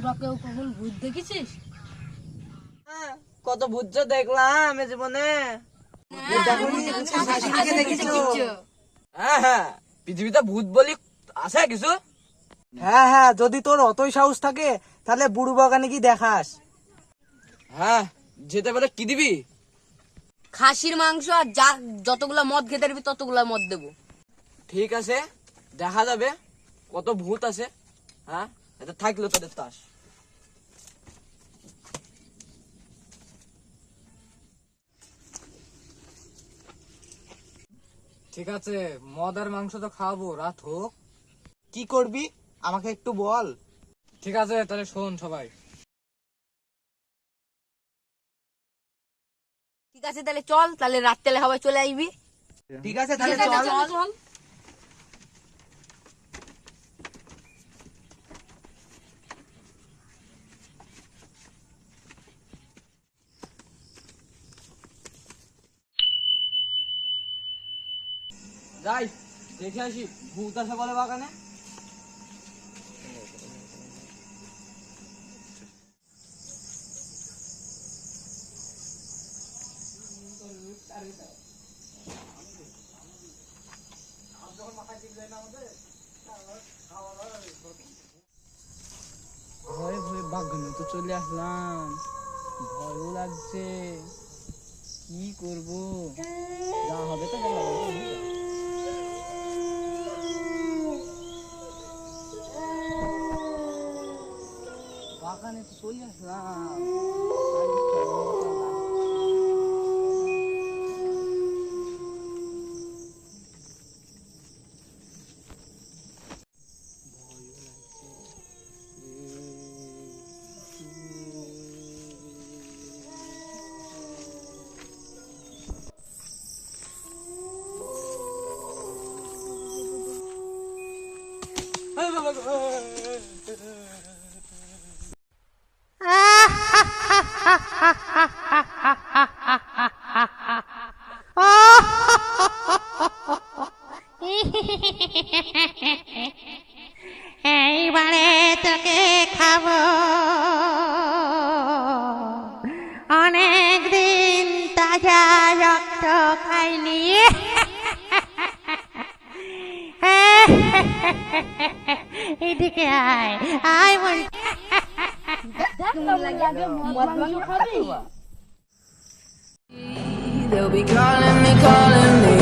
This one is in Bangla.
তোরাকেও কখন ভূত দেখেছিস? কত ভূত যে দেখলাম এ জীবনে। হ্যাঁ হ্যাঁ, পৃথিবীতে ভূত বলি আছে কিছু। হ্যাঁ হ্যাঁ, যদি তোর অতই সাহস থাকে তাহলে বুড়ো বাগানে কি দেখাস। হ্যাঁ, যেতে পারে কি দিবি? খাসির মাংস আর যতগুলা মদ খেতে পারবি ততগুলা মদ দেবো। ঠিক আছে, দেখা যাবে কত ভূত আছে। হ্যাঁ, এটা থাকলো তোদের তাস। ঠিক আছে, মদ আর মাংস তো খাওয়াবো, রাত হোক। কি করবি আমাকে একটু বল। ঠিক আছে, তাহলে শোন সবাই। ঠিক আছে তাহলে চল, তাহলে রাত্রেলে সবাই চলে আসবি। ঠিক আছে তাহলে চল। যাই দেখে আসি ভূত আছে বলে বাগানে। ভয়ে ভয়ে বাগানে তো চলে আসলাম, ভয়ও লাগছে। কি করব, যা হবে তো ভালো হবে। বাগানে তো চলে আসলাম। এইবারে তোকে খাবো, অনেক দিন তাজা রক্ত খাইনি। এদিকে আয় আয় বল। They'll be calling me, calling me.